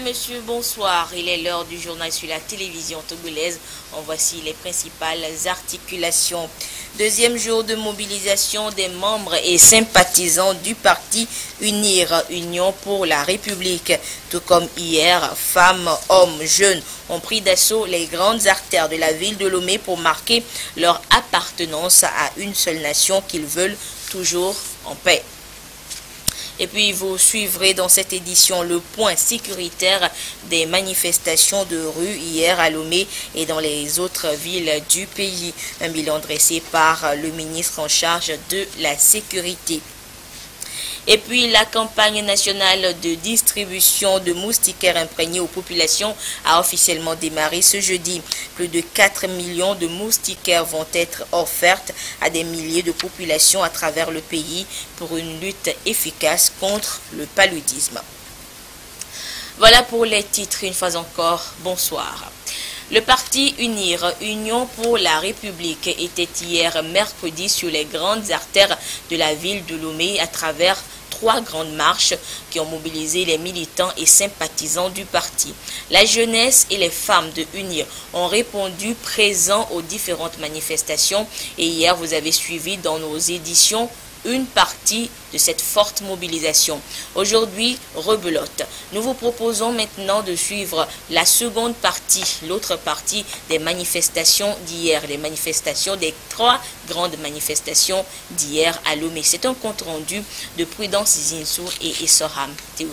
messieurs, bonsoir. Il est l'heure du journal sur la télévision togolaise. En voici les principales articulations. Deuxième jour de mobilisation des membres et sympathisants du parti Unir, Union pour la République. Tout comme hier, femmes, hommes, jeunes ont pris d'assaut les grandes artères de la ville de Lomé pour marquer leur appartenance à une seule nation qu'ils veulent toujours en paix. Et puis vous suivrez dans cette édition le point sécuritaire des manifestations de rue hier à Lomé et dans les autres villes du pays. Un bilan dressé par le ministre en charge de la sécurité. Et puis la campagne nationale de distribution de moustiquaires imprégnés aux populations a officiellement démarré ce jeudi. Plus de 4 millions de moustiquaires vont être offertes à des milliers de populations à travers le pays pour une lutte efficace contre le paludisme. Voilà pour les titres. Une fois encore, bonsoir. Le parti Unir, Union pour la République, était hier mercredi sur les grandes artères de la ville de Lomé à travers 3 grandes marches qui ont mobilisé les militants et sympathisants du parti. La jeunesse et les femmes de Unir ont répondu présents aux différentes manifestations et hier vous avez suivi dans nos éditions une partie de cette forte mobilisation. Aujourd'hui, rebelote. Nous vous proposons maintenant de suivre la seconde partie, l'autre partie des manifestations d'hier, les manifestations des 3 grandes manifestations d'hier à Lomé. C'est un compte rendu de Prudence Zinsou et Essoram Théo.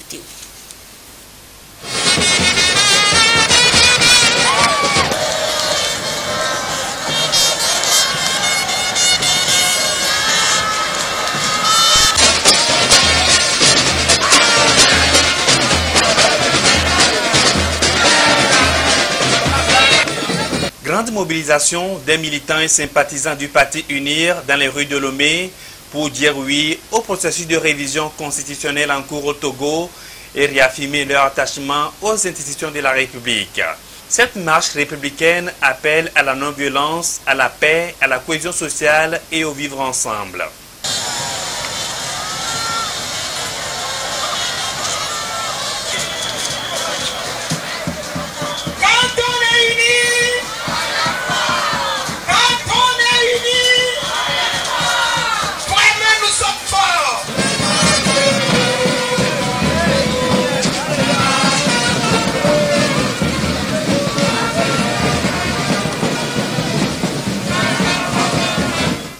Grande mobilisation des militants et sympathisants du parti Unir dans les rues de Lomé pour dire oui au processus de révision constitutionnelle en cours au Togo et réaffirmer leur attachement aux institutions de la République. Cette marche républicaine appelle à la non-violence, à la paix, à la cohésion sociale et au vivre ensemble.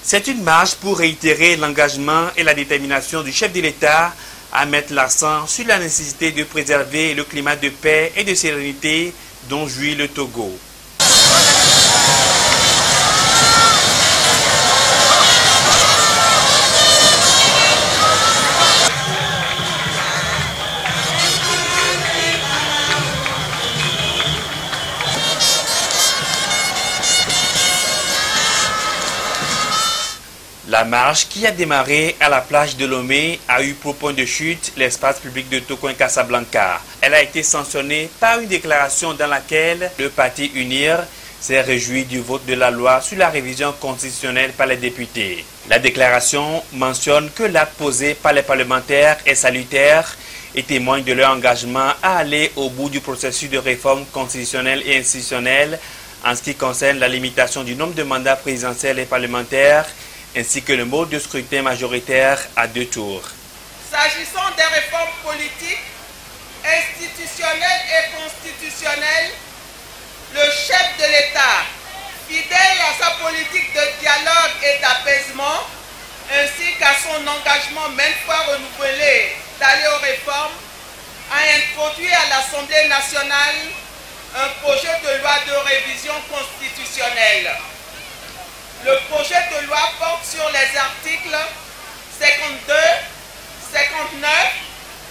C'est une marche pour réitérer l'engagement et la détermination du chef de l'État à mettre l'accent sur la nécessité de préserver le climat de paix et de sérénité dont jouit le Togo. La marche qui a démarré à la plage de Lomé a eu pour point de chute l'espace public de Tokoin Casablanca. Elle a été sanctionnée par une déclaration dans laquelle le parti Unir s'est réjoui du vote de la loi sur la révision constitutionnelle par les députés. La déclaration mentionne que l'acte posé par les parlementaires est salutaire et témoigne de leur engagement à aller au bout du processus de réforme constitutionnelle et institutionnelle en ce qui concerne la limitation du nombre de mandats présidentiels et parlementaires ainsi que le mode de scrutin majoritaire à 2 tours. S'agissant des réformes politiques, institutionnelles et constitutionnelles, le chef de l'État, fidèle à sa politique de dialogue et d'apaisement, ainsi qu'à son engagement maintes fois renouvelé d'aller aux réformes, a introduit à l'Assemblée nationale un projet de loi de révision constitutionnelle. Le projet de loi porte sur les articles 52, 59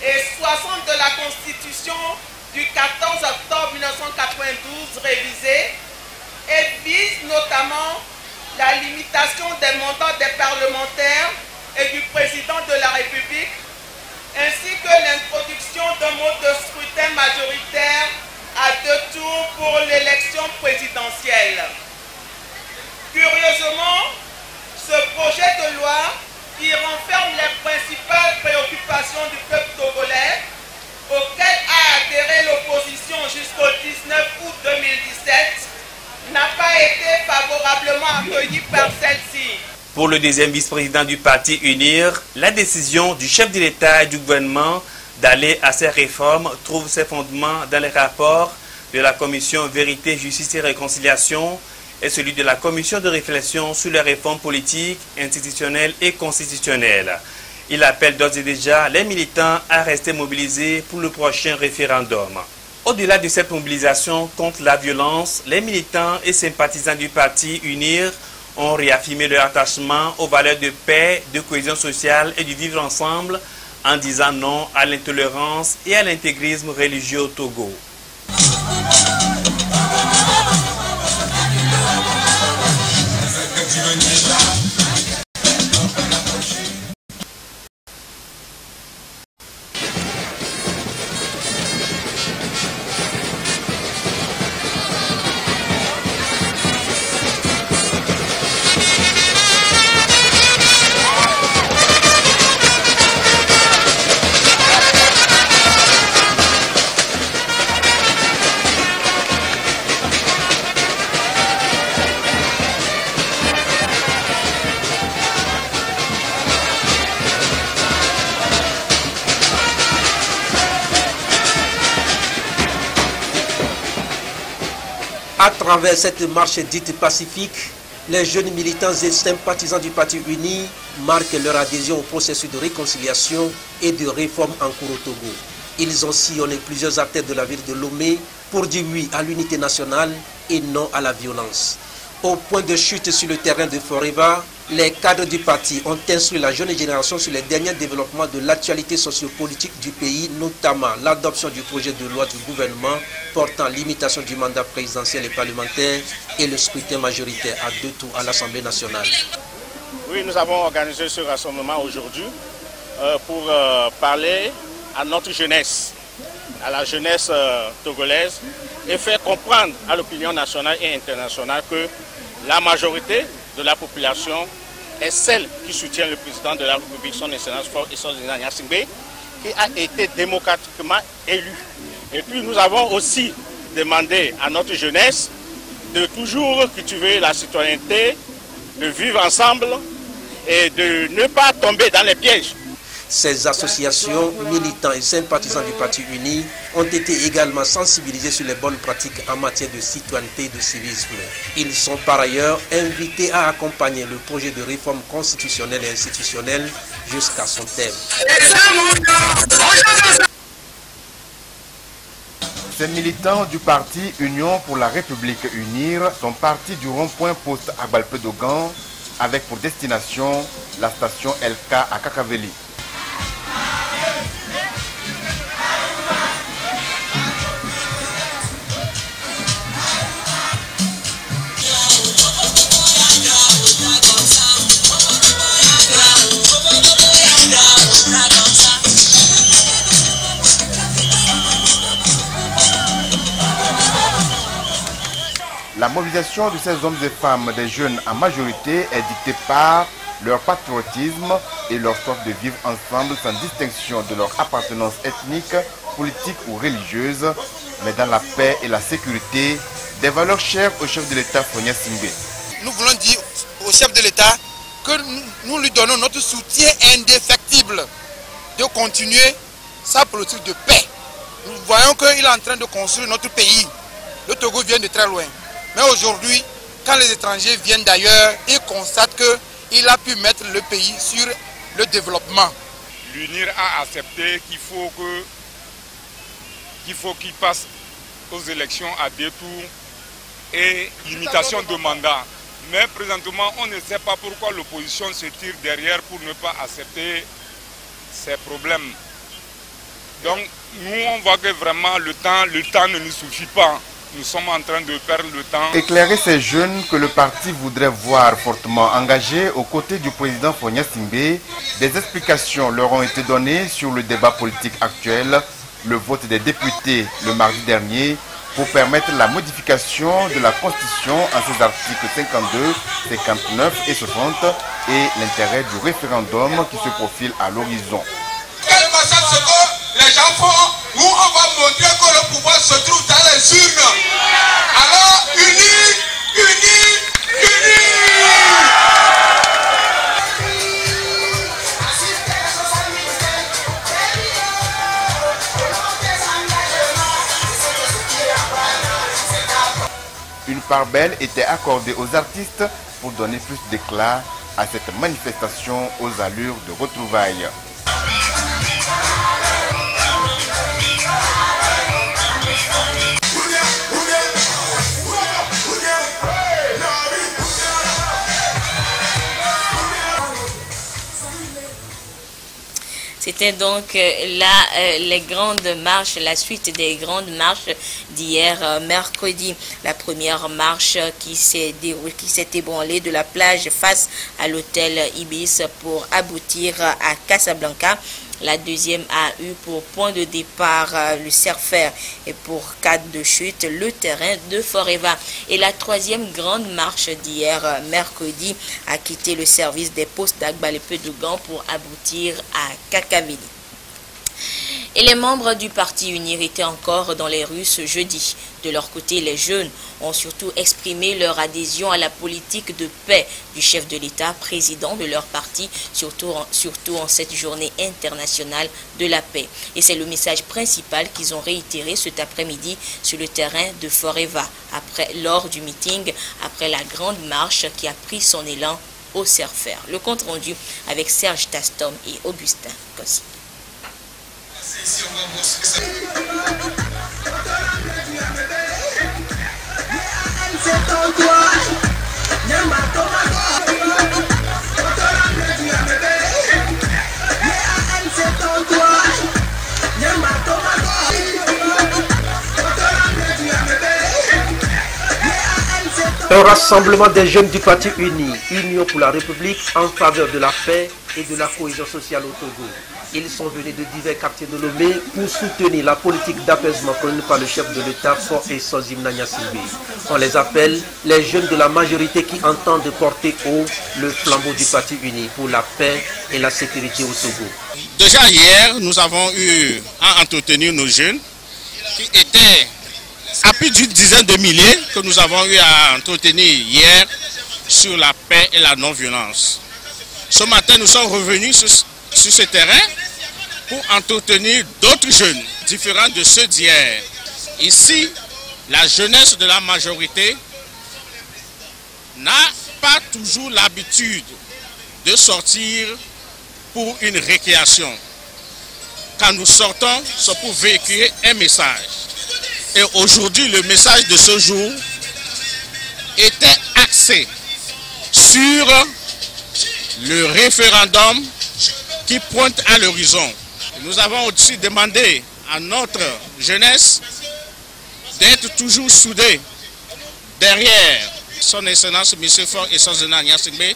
et 60 de la Constitution du 14 octobre 1992 révisée et vise notamment la limitation des mandats des parlementaires et du président de la République, ainsi que l'introduction d'un mode de scrutin majoritaire à 2 tours pour l'élection présidentielle. Curieusement, ce projet de loi qui renferme les principales préoccupations du peuple togolais auquel a adhéré l'opposition jusqu'au 19 août 2017 n'a pas été favorablement accueilli par celle-ci. Pour le deuxième vice-président du parti UNIR, la décision du chef de l'État et du gouvernement d'aller à ces réformes trouve ses fondements dans les rapports de la commission Vérité, Justice et Réconciliation et celui de la commission de réflexion sur les réformes politiques, institutionnelles et constitutionnelles. Il appelle d'ores et déjà les militants à rester mobilisés pour le prochain référendum. Au-delà de cette mobilisation contre la violence, les militants et sympathisants du parti UNIR ont réaffirmé leur attachement aux valeurs de paix, de cohésion sociale et du vivre ensemble en disant non à l'intolérance et à l'intégrisme religieux au Togo. À travers cette marche dite pacifique, les jeunes militants et sympathisants du parti uni marquent leur adhésion au processus de réconciliation et de réforme en cours au Togo. Ils ont sillonné plusieurs artères de la ville de Lomé pour dire oui à l'unité nationale et non à la violence. Au point de chute sur le terrain de Foreva, les cadres du parti ont instruit la jeune génération sur les derniers développements de l'actualité sociopolitique du pays, notamment l'adoption du projet de loi du gouvernement portant limitation du mandat présidentiel et parlementaire et le scrutin majoritaire à 2 tours à l'Assemblée nationale. Oui, nous avons organisé ce rassemblement aujourd'hui pour parler à notre jeunesse, à la jeunesse togolaise et faire comprendre à l'opinion nationale et internationale que la majorité de la population est celle qui soutient le président de la République, son Excellence Faure-Essence-Nina Gnassingbé, qui a été démocratiquement élu. Et puis nous avons aussi demandé à notre jeunesse de toujours cultiver la citoyenneté, de vivre ensemble et de ne pas tomber dans les pièges. Ces associations, militants et sympathisants du Parti uni ont été également sensibilisés sur les bonnes pratiques en matière de citoyenneté et de civisme. Ils sont par ailleurs invités à accompagner le projet de réforme constitutionnelle et institutionnelle jusqu'à son terme. Ces militants du parti Union pour la République UNIR sont partis du rond-point poste à Balpedogan avec pour destination la station LK à Kakaveli. La mobilisation de ces hommes et femmes, des jeunes en majorité, est dictée par leur patriotisme et leur soif de vivre ensemble sans distinction de leur appartenance ethnique, politique ou religieuse, mais dans la paix et la sécurité, des valeurs chères au chef de l'État Faure Gnassingbé. Nous voulons dire au chef de l'État que nous lui donnons notre soutien indéfectible de continuer sa politique de paix. Nous voyons qu'il est en train de construire notre pays. Le Togo vient de très loin. Mais aujourd'hui, quand les étrangers viennent d'ailleurs, ils constatent qu'il a pu mettre le pays sur le développement. L'UNIR a accepté qu'il faut qu'il passe aux élections à 2 tours et limitation de mandat. Mais présentement, on ne sait pas pourquoi l'opposition se tire derrière pour ne pas accepter ces problèmes. Donc, nous, on voit que vraiment le temps ne nous suffit pas. Nous sommes en train de perdre le temps. Éclairer ces jeunes que le parti voudrait voir fortement engagés aux côtés du président Faure Gnassingbé, des explications leur ont été données sur le débat politique actuel, le vote des députés le mardi dernier, pour permettre la modification de la Constitution en ses articles 52, 59 et 60 et l'intérêt du référendum qui se profile à l'horizon. Quelle façon les gens font où on va montrer que le pouvoir se trouve dans les urnes. Alors, unis, unis, unis. Une part belle était accordée aux artistes pour donner plus d'éclat à cette manifestation aux allures de retrouvailles. C'était donc les grandes marches, la suite des grandes marches d'hier mercredi. La première marche qui s'est ébranlée de la plage face à l'hôtel Ibis pour aboutir à Casablanca. La deuxième a eu pour point de départ le Cerfer et pour cadre de chute le terrain de Forever. Et la troisième grande marche d'hier mercredi a quitté le service des postes d'Agbalépé-Dougan pour aboutir à Kakavili. Et les membres du Parti UNIR étaient encore dans les rues ce jeudi. De leur côté, les jeunes ont surtout exprimé leur adhésion à la politique de paix du chef de l'État, président de leur parti, surtout en cette journée internationale de la paix. Et c'est le message principal qu'ils ont réitéré cet après-midi sur le terrain de Forever, lors du meeting, après la grande marche qui a pris son élan au Cerfer. Le compte rendu avec Serge Tastom et Augustin Kossi. Un rassemblement des jeunes du Parti uni, Union pour la République, en faveur de la paix et de la cohésion sociale au Togo. Ils sont venus de divers quartiers de Lomé pour soutenir la politique d'apaisement prônée par le chef de l'État, Fort et Sozim Nanyasingbe. On les appelle les jeunes de la majorité qui entendent porter haut le flambeau du Parti uni pour la paix et la sécurité au Togo. Déjà hier, nous avons eu à entretenir nos jeunes qui étaient à plus d'une dizaine de milliers que nous avons eu à entretenir hier sur la paix et la non-violence. Ce matin, nous sommes revenus sur ce terrain pour entretenir d'autres jeunes différents de ceux d'hier. Ici, la jeunesse de la majorité n'a pas toujours l'habitude de sortir pour une récréation. Quand nous sortons, c'est pour véhiculer un message. Et aujourd'hui, le message de ce jour était axé sur le référendum qui pointe à l'horizon. Nous avons aussi demandé à notre jeunesse d'être toujours soudée derrière son excellence M. Fort et Sozim Nanyasingbe,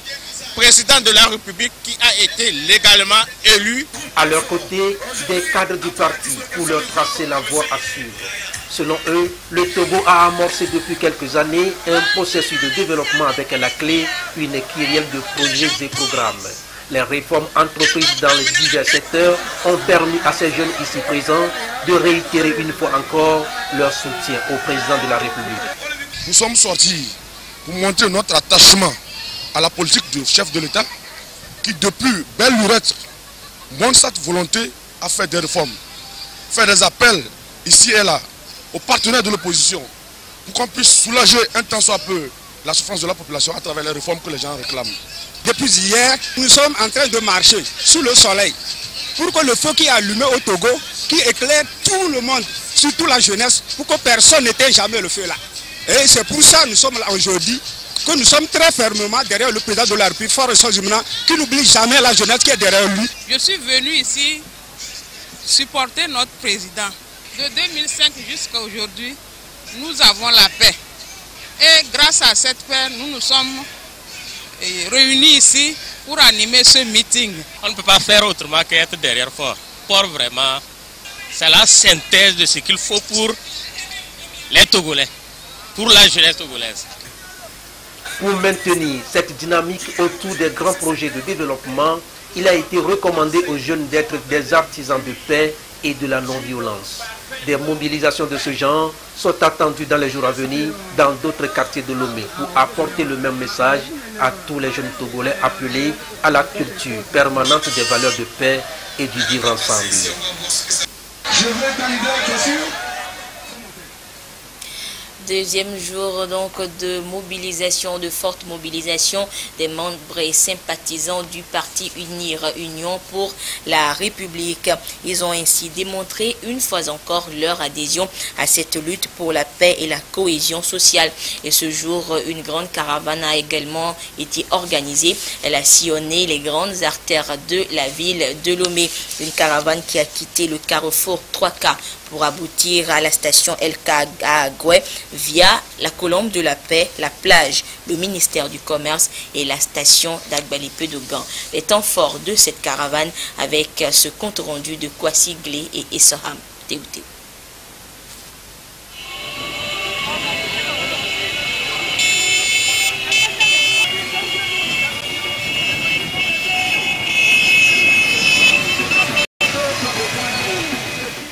président de la République qui a été légalement élu. À leur côté, des cadres du parti pour leur tracer la voie à suivre. Selon eux, le Togo a amorcé depuis quelques années un processus de développement avec à la clé une kyrielle de projets et programmes. Les réformes entreprises dans les divers secteurs ont permis à ces jeunes ici présents de réitérer une fois encore leur soutien au président de la République. Nous sommes sortis pour montrer notre attachement à la politique du chef de l'État qui, depuis belle lurette, montre cette volonté à faire des réformes, faire des appels ici et là aux partenaires de l'opposition pour qu'on puisse soulager un tant soit peu la souffrance de la population à travers les réformes que les gens réclament. Depuis hier, nous sommes en train de marcher sous le soleil pour que le feu qui est allumé au Togo, qui éclaire tout le monde, surtout la jeunesse, pour que personne n'éteigne jamais le feu là. Et c'est pour ça que nous sommes là aujourd'hui, que nous sommes très fermement derrière le président de la République, Fort et Sozim, qui n'oublie jamais la jeunesse qui est derrière lui. Je suis venu ici supporter notre président. De 2005 jusqu'à aujourd'hui, nous avons la paix. Et grâce à cette paix, nous nous sommes réunis ici pour animer ce meeting. On ne peut pas faire autrement qu'être derrière Fort. Fort, vraiment, c'est la synthèse de ce qu'il faut pour les Togolais, pour la jeunesse togolaise. Pour maintenir cette dynamique autour des grands projets de développement, il a été recommandé aux jeunes d'être des artisans de paix et de la non-violence. Des mobilisations de ce genre sont attendues dans les jours à venir dans d'autres quartiers de Lomé pour apporter le même message à tous les jeunes Togolais appelés à la culture permanente des valeurs de paix et du vivre ensemble. Deuxième jour donc de mobilisation, de forte mobilisation des membres et sympathisants du parti UNIR, Union pour la République. Ils ont ainsi démontré une fois encore leur adhésion à cette lutte pour la paix et la cohésion sociale. Et ce jour, une grande caravane a également été organisée. Elle a sillonné les grandes artères de la ville de Lomé. Une caravane qui a quitté le carrefour 3K pour aboutir à la station LK à Agoué via la colombe de la paix, la plage, le ministère du commerce et la station d'Agbalipé de Gand. Les temps forts de cette caravane avec ce compte rendu de Kwasi Glé et Essoham Théouté.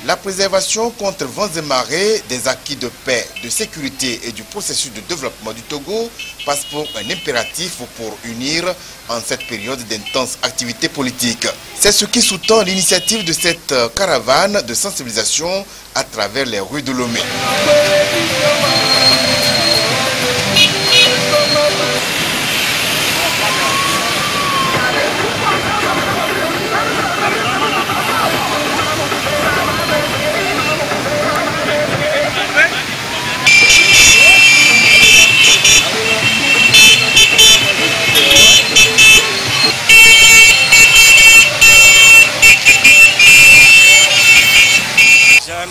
La préservation contre vents et marées des acquis de paix, de sécurité et du processus de développement du Togo passe pour un impératif pour unir en cette période d'intenses activités politiques. C'est ce qui sous-tend l'initiative de cette caravane de sensibilisation à travers les rues de Lomé.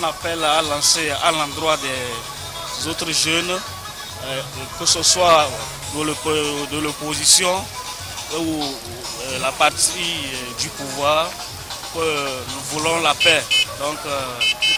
Appel à lancer à l'endroit des autres jeunes, que ce soit de l'opposition ou la partie du pouvoir, que nous voulons la paix. Donc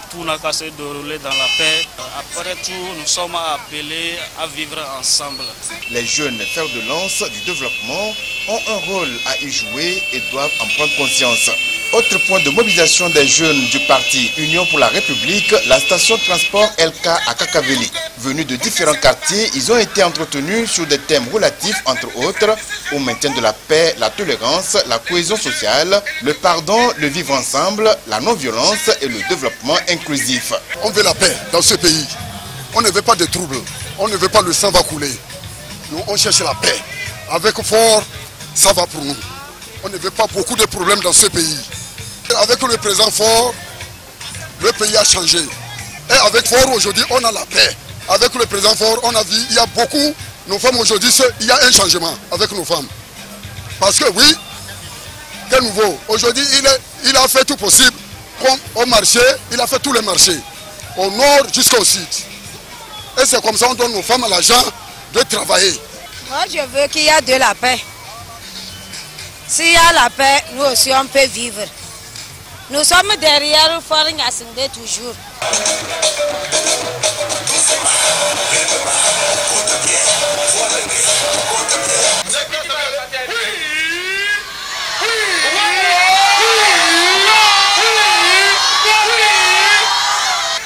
tout n'a qu'à se dérouler dans la paix. Après tout, nous sommes appelés à vivre ensemble. Les jeunes fers de lance du développement ont un rôle à y jouer et doivent en prendre conscience. Autre point de mobilisation des jeunes du parti Union pour la République, la station de transport LK à Kakaveli. Venus de différents quartiers, ils ont été entretenus sur des thèmes relatifs, entre autres, au maintien de la paix, la tolérance, la cohésion sociale, le pardon, le vivre ensemble, la non-violence et le développement inclusif. On veut la paix dans ce pays. On ne veut pas de troubles. On ne veut pas le sang va couler. Nous, on cherche la paix. Avec fort, ça va pour nous. On ne veut pas beaucoup de problèmes dans ce pays. Avec le président Fort, le pays a changé. Et avec Fort, aujourd'hui, on a la paix. Avec le président Fort, on a vu, il y a beaucoup, nos femmes aujourd'hui, il y a un changement avec nos femmes. Parce que oui, quel nouveau. Aujourd'hui, il a fait tout possible. Comme au marché, il a fait tous les marchés. Au nord jusqu'au sud. Et c'est comme ça qu'on donne nos femmes à l'argent de travailler. Moi, je veux qu'il y ait de la paix. S'il y a la paix, nous aussi on peut vivre. Nous sommes derrière Fort Ngasingbe toujours.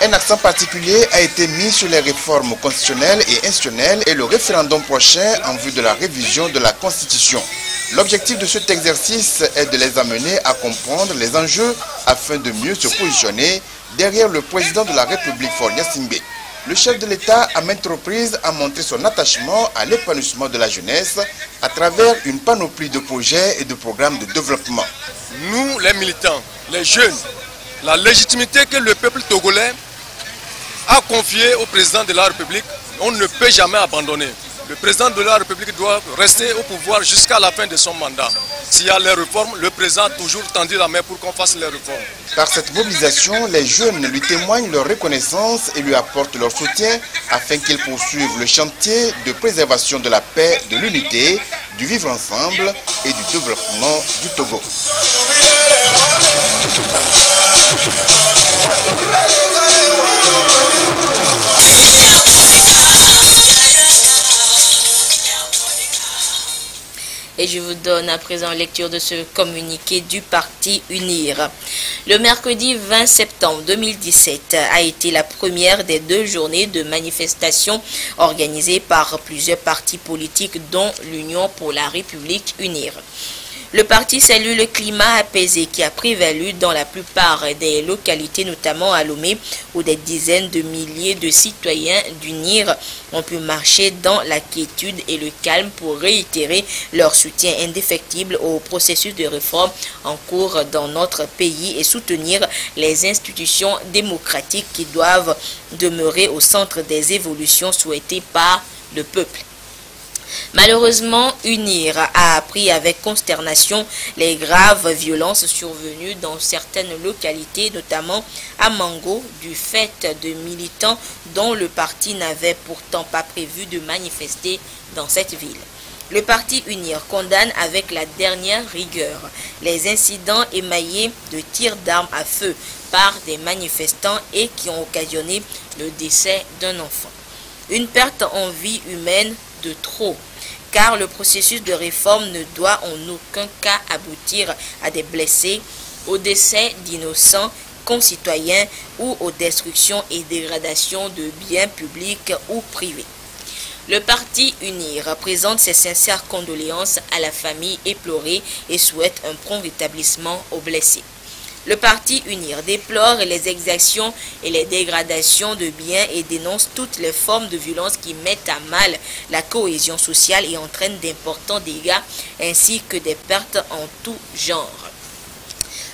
Un accent particulier a été mis sur les réformes constitutionnelles et institutionnelles et le référendum prochain en vue de la révision de la Constitution. L'objectif de cet exercice est de les amener à comprendre les enjeux afin de mieux se positionner derrière le président de la République, Faure Gnassingbé. Le chef de l'État à maintes reprises a montré son attachement à l'épanouissement de la jeunesse à travers une panoplie de projets et de programmes de développement. Nous, les militants, les jeunes, la légitimité que le peuple togolais a confiée au président de la République, on ne peut jamais abandonner. Le président de la République doit rester au pouvoir jusqu'à la fin de son mandat. S'il y a les réformes, le président a toujours tendu la main pour qu'on fasse les réformes. Par cette mobilisation, les jeunes lui témoignent leur reconnaissance et lui apportent leur soutien afin qu'ils poursuivent le chantier de préservation de la paix, de l'unité, du vivre ensemble et du développement du Togo. Et je vous donne à présent lecture de ce communiqué du parti UNIR. Le mercredi 20 septembre 2017 a été la première des 2 journées de manifestation organisées par plusieurs partis politiques dont l'Union pour la République UNIR. Le parti salue le climat apaisé qui a prévalu dans la plupart des localités, notamment à Lomé, où des dizaines de milliers de citoyens d'UNIR ont pu marcher dans la quiétude et le calme pour réitérer leur soutien indéfectible au processus de réforme en cours dans notre pays et soutenir les institutions démocratiques qui doivent demeurer au centre des évolutions souhaitées par le peuple. Malheureusement, UNIR a appris avec consternation les graves violences survenues dans certaines localités, notamment à Mango, du fait de militants dont le parti n'avait pourtant pas prévu de manifester dans cette ville. Le parti UNIR condamne avec la dernière rigueur les incidents émaillés de tirs d'armes à feu par des manifestants et qui ont occasionné le décès d'un enfant. Une perte en vie humaine de trop, car le processus de réforme ne doit en aucun cas aboutir à des blessés, au décès d'innocents concitoyens ou aux destructions et dégradations de biens publics ou privés. Le parti UNIR présente ses sincères condoléances à la famille éplorée et souhaite un prompt rétablissement aux blessés. Le parti UNIR déplore les exactions et les dégradations de biens et dénonce toutes les formes de violence qui mettent à mal la cohésion sociale et entraînent d'importants dégâts ainsi que des pertes en tout genre.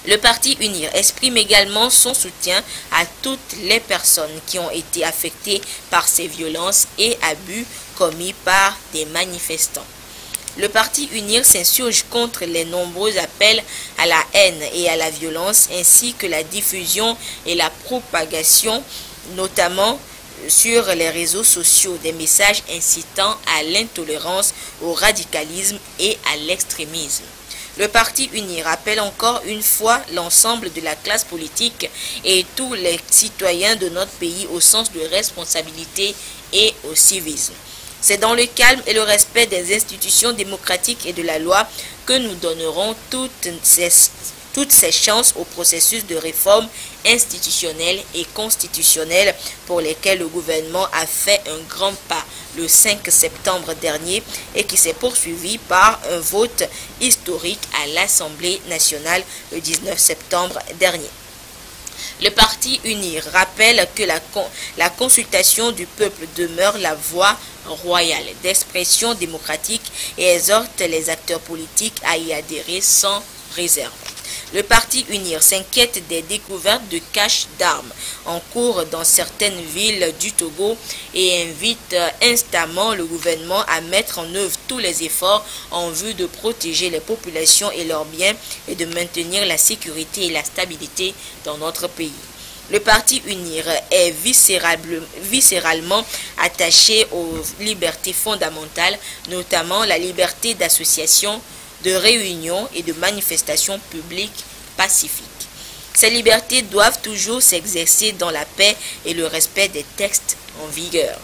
Le parti UNIR exprime également son soutien à toutes les personnes qui ont été affectées par ces violences et abus commis par des manifestants. Le parti UNIR s'insurge contre les nombreux appels à la haine et à la violence ainsi que la diffusion et la propagation, notamment sur les réseaux sociaux, des messages incitant à l'intolérance, au radicalisme et à l'extrémisme. Le parti UNIR appelle encore une fois l'ensemble de la classe politique et tous les citoyens de notre pays au sens de responsabilité et au civisme. C'est dans le calme et le respect des institutions démocratiques et de la loi que nous donnerons toutes ces chances au processus de réforme institutionnelle et constitutionnelle pour lesquelles le gouvernement a fait un grand pas le 5 septembre dernier et qui s'est poursuivi par un vote historique à l'Assemblée nationale le 19 septembre dernier. Le parti UNIR rappelle que la consultation du peuple demeure la voie royale d'expression démocratique et exhorte les acteurs politiques à y adhérer sans réserve. Le parti UNIR s'inquiète des découvertes de caches d'armes en cours dans certaines villes du Togo et invite instamment le gouvernement à mettre en œuvre tous les efforts en vue de protéger les populations et leurs biens et de maintenir la sécurité et la stabilité dans notre pays. Le parti UNIR est viscéralement attaché aux libertés fondamentales, notamment la liberté d'association, de réunion et de manifestation publique pacifique. Ces libertés doivent toujours s'exercer dans la paix et le respect des textes en vigueur.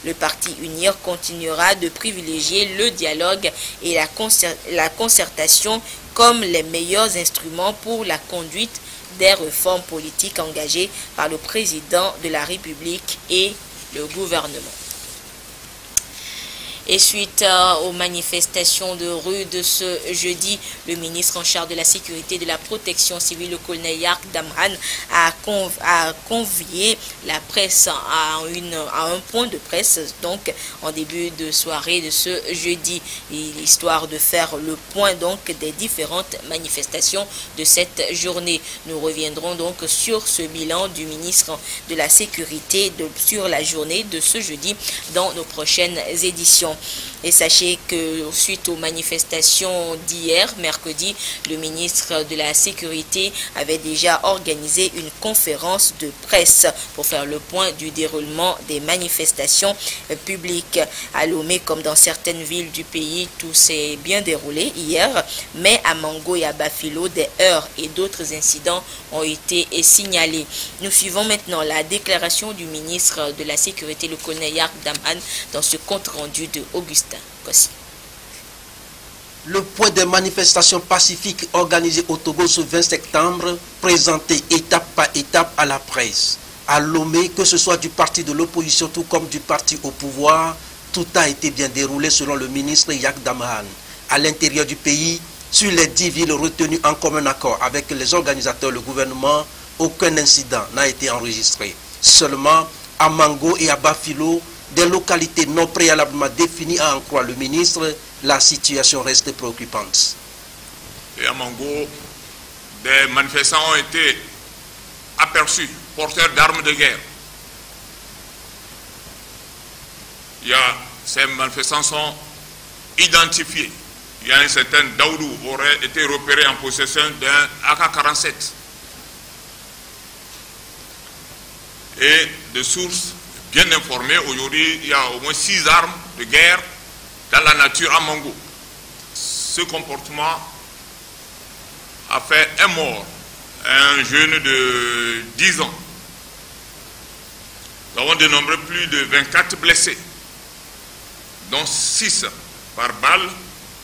Le parti UNIR continuera de privilégier le dialogue et la concertation comme les meilleurs instruments pour la conduite des réformes politiques engagées par le président de la République et le gouvernement. Et suite aux manifestations de rue de ce jeudi, le ministre en charge de la sécurité et de la protection civile, le colonel Yark Damhan, a convié la presse à un point de presse, donc en début de soirée de ce jeudi, histoire de faire le point donc des différentes manifestations de cette journée. Nous reviendrons donc sur ce bilan du ministre de la sécurité sur la journée de ce jeudi dans nos prochaines éditions. Et sachez que suite aux manifestations d'hier, mercredi, le ministre de la Sécurité avait déjà organisé une conférence de presse pour faire le point du déroulement des manifestations publiques. À Lomé, comme dans certaines villes du pays, tout s'est bien déroulé hier, mais à Mango et à Bafilo, des heurts et d'autres incidents ont été signalés. Nous suivons maintenant la déclaration du ministre de la Sécurité, le colonel Yark Damhan, dans ce compte rendu de Augustin Kossi. Le point des manifestations pacifiques organisées au Togo ce 20 septembre, présenté étape par étape à la presse. À Lomé, que ce soit du parti de l'opposition tout comme du parti au pouvoir, tout a été bien déroulé selon le ministre Yak Damahan. À l'intérieur du pays, sur les 10 villes retenues en commun accord avec les organisateurs, le gouvernement, aucun incident n'a été enregistré. Seulement, à Mango et à Bafilo, des localités non préalablement définies à en croire le ministre, la situation reste préoccupante. Et à Mango, des manifestants ont été aperçus, porteurs d'armes de guerre. Ces manifestants sont identifiés. Il y a un certain Daoudou qui aurait été repéré en possession d'un AK-47. Et de sources bien informées, aujourd'hui, il y a au moins 6 armes de guerre dans la nature à Mango. Ce comportement a fait un mort, un jeune de 10 ans. Nous avons dénombré plus de 24 blessés, dont 6 par balle,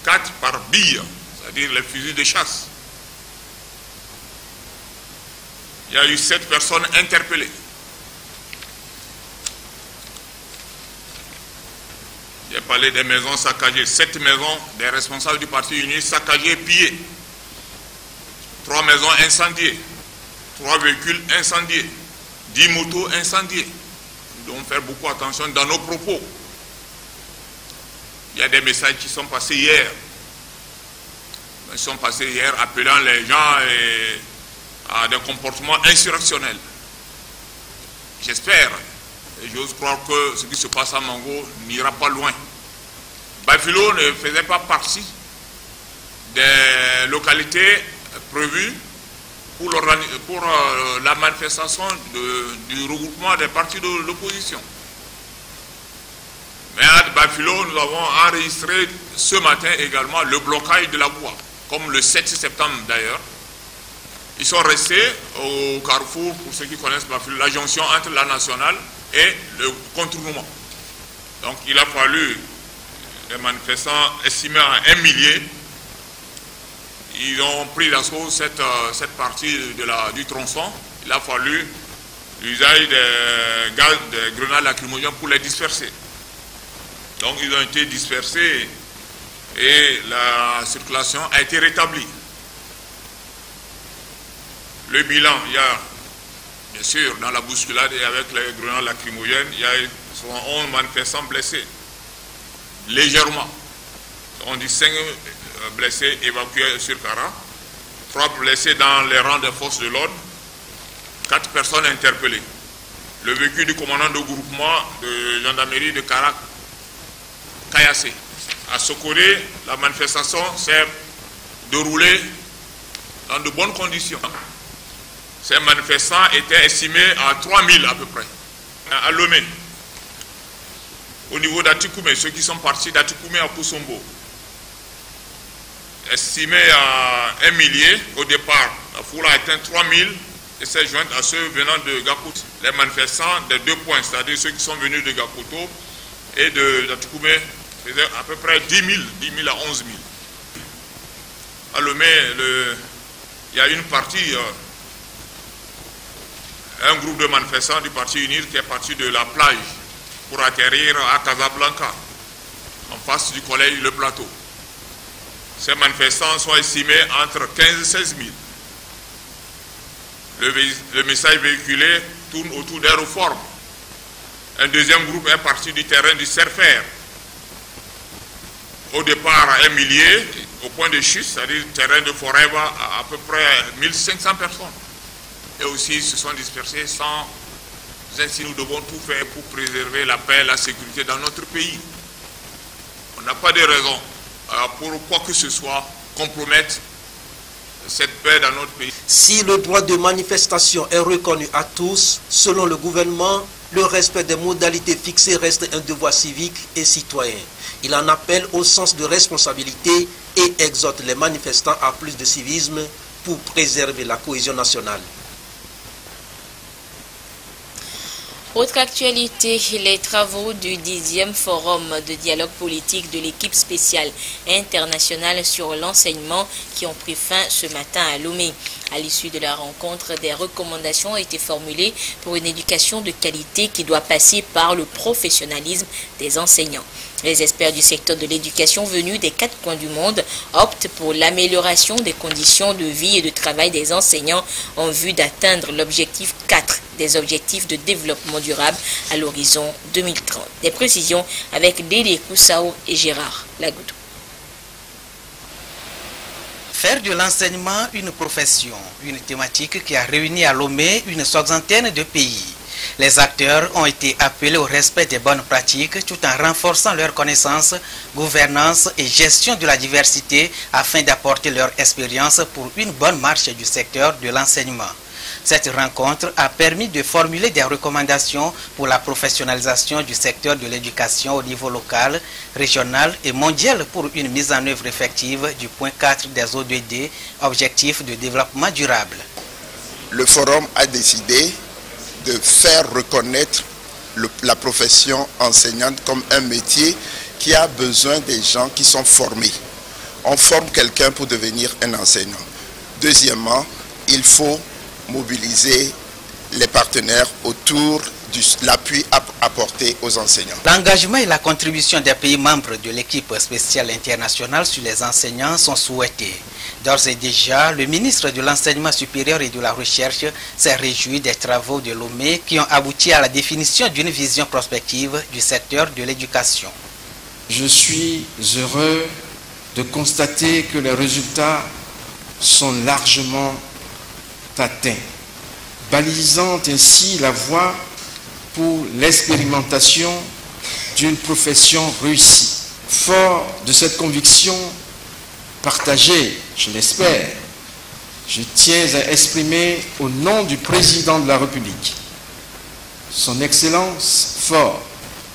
4 par bille, c'est-à-dire les fusils de chasse. Il y a eu 7 personnes interpellées. J'ai parlé des maisons saccagées, 7 maisons des responsables du Parti uni saccagées et pillées. 3 maisons incendiées, 3 véhicules incendiés, 10 motos incendiées. Nous devons faire beaucoup attention dans nos propos. Il y a des messages qui sont passés hier. Ils sont passés hier appelant les gens à des comportements insurrectionnels. J'espère et j'ose croire que ce qui se passe à Mango n'ira pas loin. Bafilo ne faisait pas partie des localités prévues pour la manifestation du regroupement des partis de l'opposition. Mais à Bafilo, nous avons enregistré ce matin également le blocage de la voie, comme le 7 septembre d'ailleurs. Ils sont restés au carrefour, pour ceux qui connaissent Bafilo, la jonction entre la nationale et le contournement. Donc il a fallu, les manifestants estimés à 1 millier, ils ont pris d'assaut cette partie du tronçon. Il a fallu l'usage des gaz, des grenades lacrymogènes pour les disperser. Donc ils ont été dispersés et la circulation a été rétablie. Le bilan, il y a bien sûr dans la bousculade et avec les grenades lacrymogènes, il y a 11 manifestants blessés, légèrement. On dit 5 blessés évacués sur Kara, 3 blessés dans les rangs des forces de l'ordre, 4 personnes interpellées. Le véhicule du commandant de groupement de gendarmerie de Kara, Kayassé. À Sokoré, la manifestation s'est déroulée dans de bonnes conditions. Ces manifestants étaient estimés à 3000 à peu près. À Lomé, au niveau d'Atikoumé, ceux qui sont partis d'Atikoumé à Poussombo, estimés à 1 millier au départ. La foule a atteint 3000 et s'est jointe à ceux venant de Gakout. Les manifestants des 2 points, c'est-à-dire ceux qui sont venus de Gakoto et d'Atikoumé, faisaient à peu près 10 000 à 11 000. À Lomé, il y a une partie, un groupe de manifestants du Parti uni qui est parti de la plage pour atterrir à Casablanca, en face du collège Le Plateau. Ces manifestants sont estimés entre 15 et 16 000. Le message véhiculé tourne autour des réformes. Un deuxième groupe est parti du terrain du Serfer. Au départ à 1 millier, au point de chute, c'est-à-dire le terrain de Foreva, à peu près 1500 personnes. Et aussi ils se sont dispersés sans... Ainsi nous devons tout faire pour préserver la paix et la sécurité dans notre pays. On n'a pas de raison pour quoi que ce soit compromettre cette paix dans notre pays. Si le droit de manifestation est reconnu à tous, selon le gouvernement, le respect des modalités fixées reste un devoir civique et citoyen. Il en appelle au sens de responsabilité et exhorte les manifestants à plus de civisme pour préserver la cohésion nationale. Autre actualité, les travaux du 10e forum de dialogue politique de l'équipe spéciale internationale sur l'enseignement qui ont pris fin ce matin à Lomé. À l'issue de la rencontre, des recommandations ont été formulées pour une éducation de qualité qui doit passer par le professionnalisme des enseignants. Les experts du secteur de l'éducation venus des 4 coins du monde optent pour l'amélioration des conditions de vie et de travail des enseignants en vue d'atteindre l'objectif 4 des objectifs de développement durable à l'horizon 2030. Des précisions avec Dédé Koussao et Gérard Lagoudou. Faire de l'enseignement une profession, une thématique qui a réuni à Lomé une soixantaine de pays. Les acteurs ont été appelés au respect des bonnes pratiques tout en renforçant leurs connaissances, gouvernance et gestion de la diversité afin d'apporter leur expérience pour une bonne marche du secteur de l'enseignement. Cette rencontre a permis de formuler des recommandations pour la professionnalisation du secteur de l'éducation au niveau local, régional et mondial pour une mise en œuvre effective du point 4 des ODD, Objectifs de développement durable. Le forum a décidé de faire reconnaître la profession enseignante comme un métier qui a besoin des gens qui sont formés. On forme quelqu'un pour devenir un enseignant. Deuxièmement, il faut mobiliser les partenaires autour de l'appui apporté aux enseignants. L'engagement et la contribution des pays membres de l'équipe spéciale internationale sur les enseignants sont souhaités. D'ores et déjà, le ministre de l'Enseignement supérieur et de la Recherche s'est réjoui des travaux de Lomé qui ont abouti à la définition d'une vision prospective du secteur de l'éducation. Je suis heureux de constater que les résultats sont largement atteints, balisant ainsi la voie pour l'expérimentation d'une profession réussie. Fort de cette conviction partagée, je l'espère, je tiens à exprimer au nom du président de la République, son Excellence Faure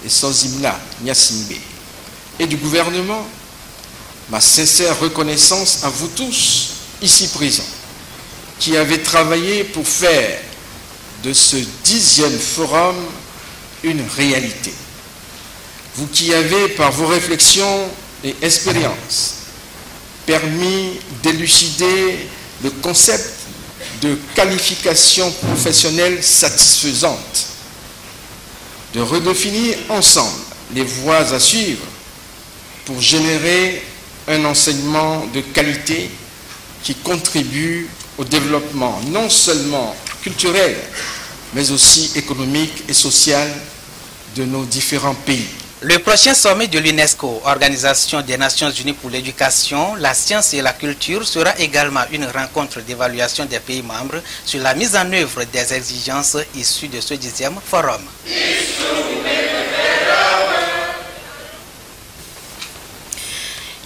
Esozimna Gnassingbé, et du gouvernement, ma sincère reconnaissance à vous tous ici présents, qui avez travaillé pour faire de ce 10e forum une réalité. Vous qui avez, par vos réflexions et expériences, permis d'élucider le concept de qualification professionnelle satisfaisante, de redéfinir ensemble les voies à suivre pour générer un enseignement de qualité qui contribue au développement non seulement culturel, mais aussi économique et social de nos différents pays. Le prochain sommet de l'UNESCO, Organisation des Nations Unies pour l'éducation, la science et la culture, sera également une rencontre d'évaluation des pays membres sur la mise en œuvre des exigences issues de ce 10e forum.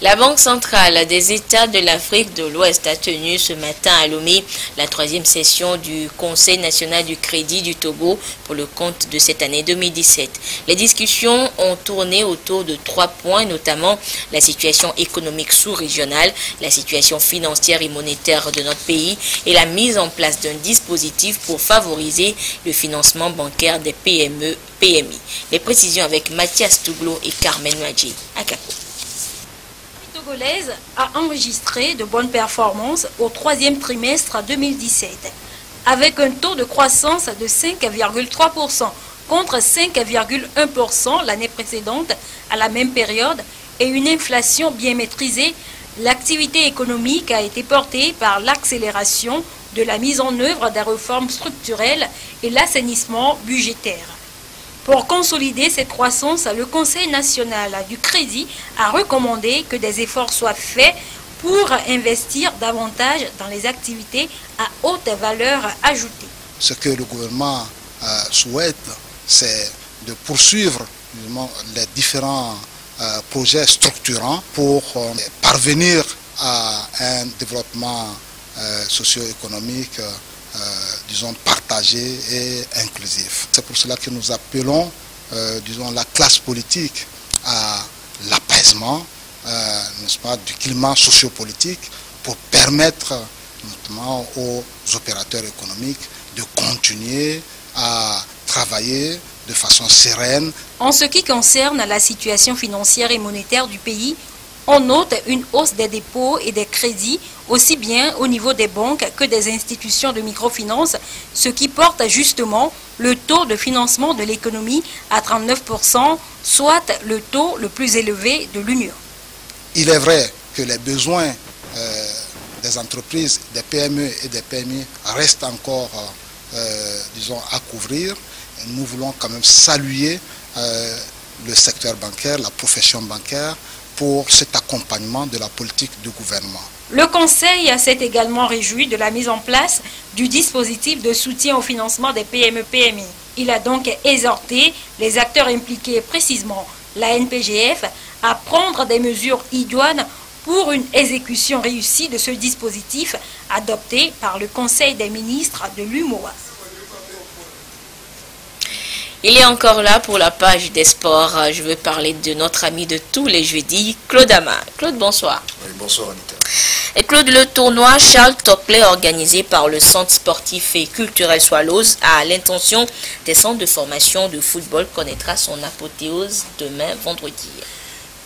La Banque centrale des États de l'Afrique de l'Ouest a tenu ce matin à Lomé la 3e session du Conseil national du crédit du Togo pour le compte de cette année 2017. Les discussions ont tourné autour de 3 points, notamment la situation économique sous-régionale, la situation financière et monétaire de notre pays et la mise en place d'un dispositif pour favoriser le financement bancaire des PME-PMI. Les précisions avec Mathias Touglo et Carmen Madji à Capo. Togolaise a enregistré de bonnes performances au 3e trimestre 2017, avec un taux de croissance de 5,3% contre 5,1% l'année précédente à la même période et une inflation bien maîtrisée. L'activité économique a été portée par l'accélération de la mise en œuvre des réformes structurelles et l'assainissement budgétaire. Pour consolider cette croissance, le Conseil national du crédit a recommandé que des efforts soient faits pour investir davantage dans les activités à haute valeur ajoutée. Ce que le gouvernement souhaite, c'est de poursuivre les différents projets structurants pour parvenir à un développement socio-économique disons, partagé et inclusif. C'est pour cela que nous appelons, disons, la classe politique à l'apaisement, n'est-ce pas, du climat sociopolitique pour permettre notamment aux opérateurs économiques de continuer à travailler de façon sereine. En ce qui concerne la situation financière et monétaire du pays, on note une hausse des dépôts et des crédits, aussi bien au niveau des banques que des institutions de microfinance, ce qui porte justement le taux de financement de l'économie à 39%, soit le taux le plus élevé de l'Union. Il est vrai que les besoins des entreprises, des PME et des PMI restent encore, disons, à couvrir. Nous voulons quand même saluer le secteur bancaire, la profession bancaire, pour cet accompagnement de la politique du gouvernement. Le Conseil s'est également réjoui de la mise en place du dispositif de soutien au financement des PME-PMI. Il a donc exhorté les acteurs impliqués, précisément la NPGF, à prendre des mesures idoines pour une exécution réussie de ce dispositif adopté par le Conseil des ministres de l'UMOA. Il est encore là pour la page des sports. Je veux parler de notre ami de tous les jeudis, Claude Ama. Claude, bonsoir. Oui, bonsoir Anita. Et Claude, le tournoi Charles Tocqueville organisé par le Centre sportif et culturel Swallows à l'intention des centres de formation de football connaîtra son apothéose demain vendredi.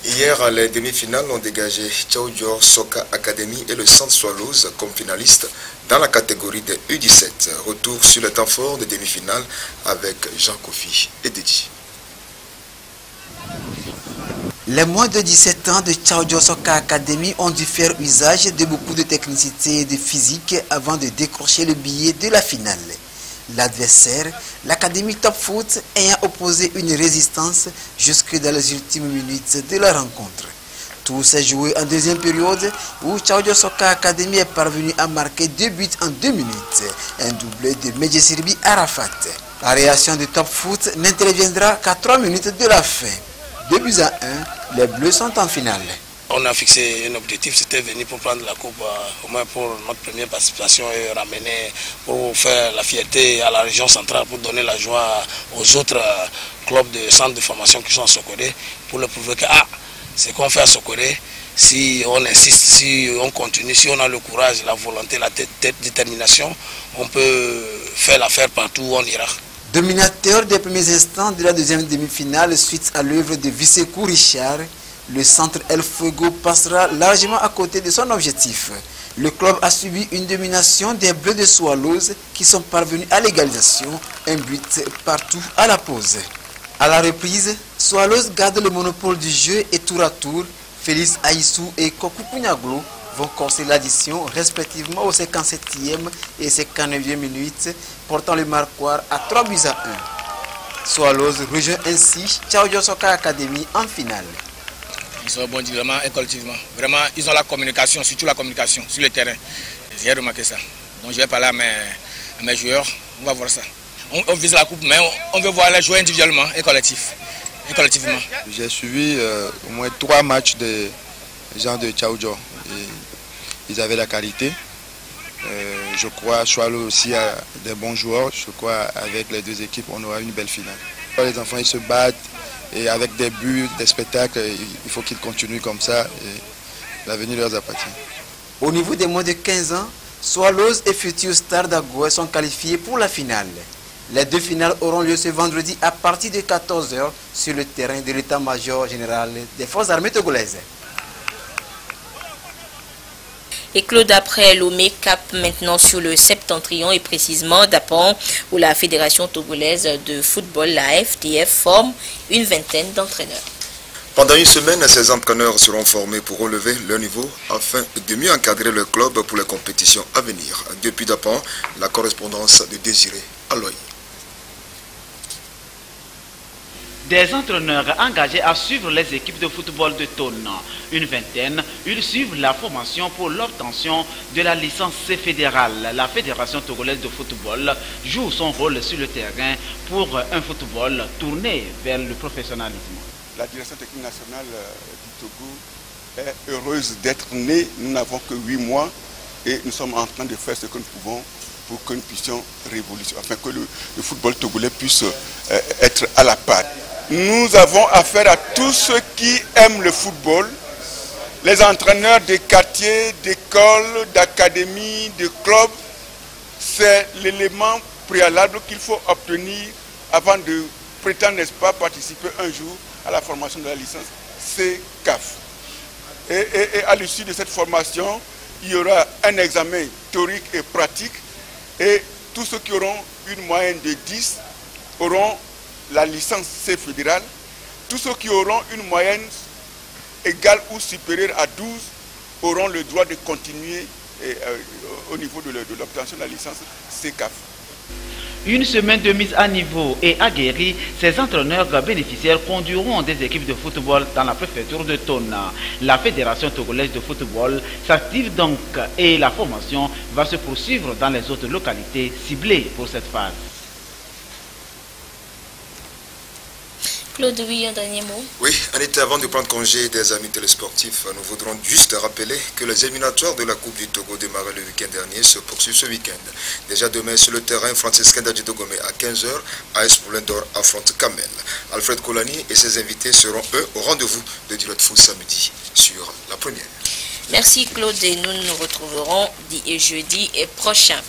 Hier, les demi-finales ont dégagé Tchaoudjor Soka Academy et le Centre Swallows comme finalistes dans la catégorie des U17. Retour sur le temps fort des demi-finales avec Jean Kofi et Dedi. Les moins de 17 ans de Tchaoudjor Soka Academy ont dû faire usage de beaucoup de technicité et de physique avant de décrocher le billet de la finale. L'adversaire, l'Académie Top Foot, ayant opposé une résistance jusque dans les ultimes minutes de la rencontre. Tout s'est joué en deuxième période où Tchaoudjor Soka Academy est parvenu à marquer 2 buts en 2 minutes, un doublé de Medjesirbi Arafat. La réaction du Top Foot n'interviendra qu'à 3 minutes de la fin. 2 buts à 1, les Bleus sont en finale. On a fixé un objectif, c'était venir pour prendre la coupe, au moins pour notre première participation et ramener, pour faire la fierté à la région centrale, pour donner la joie aux autres clubs de centres de formation qui sont à Sokoré, pour leur prouver que ce qu'on fait à Sokoré, si on insiste, si on continue, si on a le courage, la volonté, la détermination, on peut faire l'affaire partout où on ira. Dominateur des premiers instants de la deuxième demi-finale suite à l'œuvre de Visekou Richard, le centre El Fuego passera largement à côté de son objectif. Le club a subi une domination des Bleus de Swallows qui sont parvenus à l'égalisation, un but partout à la pause. À la reprise, Swallows garde le monopole du jeu et tour à tour, Félix Aïssou et Kokou Punyaglo vont corser l'addition respectivement aux 57e et 59e minutes, portant le marquoir à 3 buts à 1. Swallows rejoint ainsi Tchaoudjor Soka Academy en finale. Ils sont bons vraiment et collectivement. Vraiment, ils ont la communication, surtout la communication sur le terrain. J'ai remarqué ça. Donc je vais parler à mes joueurs, on va voir ça. On vise la coupe, mais on veut voir les joueurs individuellement et collectivement. J'ai suivi au moins 3 matchs des gens de Tchaoudjor. Ils avaient la qualité. Je crois Swallows aussi a des bons joueurs. Je crois avec les deux équipes, on aura une belle finale. Les enfants, ils se battent. Et avec des buts, des spectacles, il faut qu'ils continuent comme ça et l'avenir leur appartient. Au niveau des moins de 15 ans, Swallows et Futur Stars d'Agoua sont qualifiés pour la finale. Les deux finales auront lieu ce vendredi à partir de 14 h sur le terrain de l'état-major général des forces armées togolaises. Et Claude, après Lomé, cap maintenant sur le septentrion et précisément d'Apon, où la Fédération togolaise de football, la FTF, forme une vingtaine d'entraîneurs. Pendant une semaine, ces entraîneurs seront formés pour relever leur niveau afin de mieux encadrer le club pour les compétitions à venir. Depuis Dapon, la correspondance de Désiré Aloy. Des entraîneurs engagés à suivre les équipes de football de Tône. Une vingtaine, ils suivent la formation pour l'obtention de la licence fédérale. La Fédération togolaise de football joue son rôle sur le terrain pour un football tourné vers le professionnalisme. La direction technique nationale du Togo est heureuse d'être née. Nous n'avons que 8 mois et nous sommes en train de faire ce que nous pouvons pour que nous puissions révolutionner, afin que le football togolais puisse être à la pâte. Nous avons affaire à tous ceux qui aiment le football, les entraîneurs des quartiers, d'écoles, d'académies, de clubs. C'est l'élément préalable qu'il faut obtenir avant de prétendre, n'est-ce pas, participer un jour à la formation de la licence CCAF. Et à l'issue de cette formation, il y aura un examen théorique et pratique, et tous ceux qui auront une moyenne de 10 auront la licence C fédérale. Tous ceux qui auront une moyenne égale ou supérieure à 12 auront le droit de continuer au niveau de l'obtention de la licence CCAF. Une semaine de mise à niveau et aguerris, ces entraîneurs bénéficiaires conduiront des équipes de football dans la préfecture de Tona. La Fédération togolaise de football s'active donc et la formation va se poursuivre dans les autres localités ciblées pour cette phase. Claude, oui, un dernier mot. Oui, Anita, avant de prendre congé des amis télésportifs, nous voudrons juste rappeler que les éliminatoires de la Coupe du Togo démarraient le week-end dernier se poursuivent ce week-end. Déjà demain sur le terrain, Franciscain d'Adjidogome à 15h, AS Poulain d'Or affronte Kamel. Alfred Kolani et ses invités seront eux au rendez-vous de Direct Foot samedi sur la première. Merci Claude et nous nous retrouverons jeudi prochain.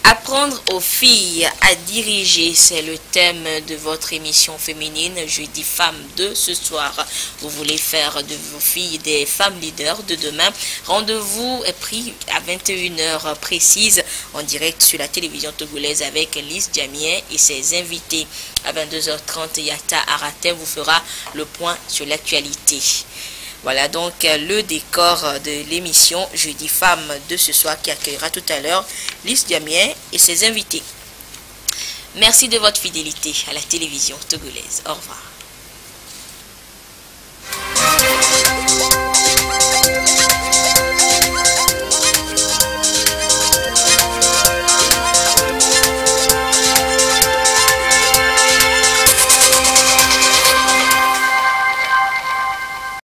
Apprendre aux filles à diriger, c'est le thème de votre émission féminine Jeudi Femmes 2 ce soir. Vous voulez faire de vos filles des femmes leaders de demain. Rendez-vous est pris à 21h précise en direct sur la télévision togolaise avec Lise Diamien et ses invités. À 22h30, Yata Aratem vous fera le point sur l'actualité. Voilà donc le décor de l'émission Jeudi Femmes de ce soir qui accueillera tout à l'heure Lise Diamien et ses invités. Merci de votre fidélité à la télévision togolaise. Au revoir.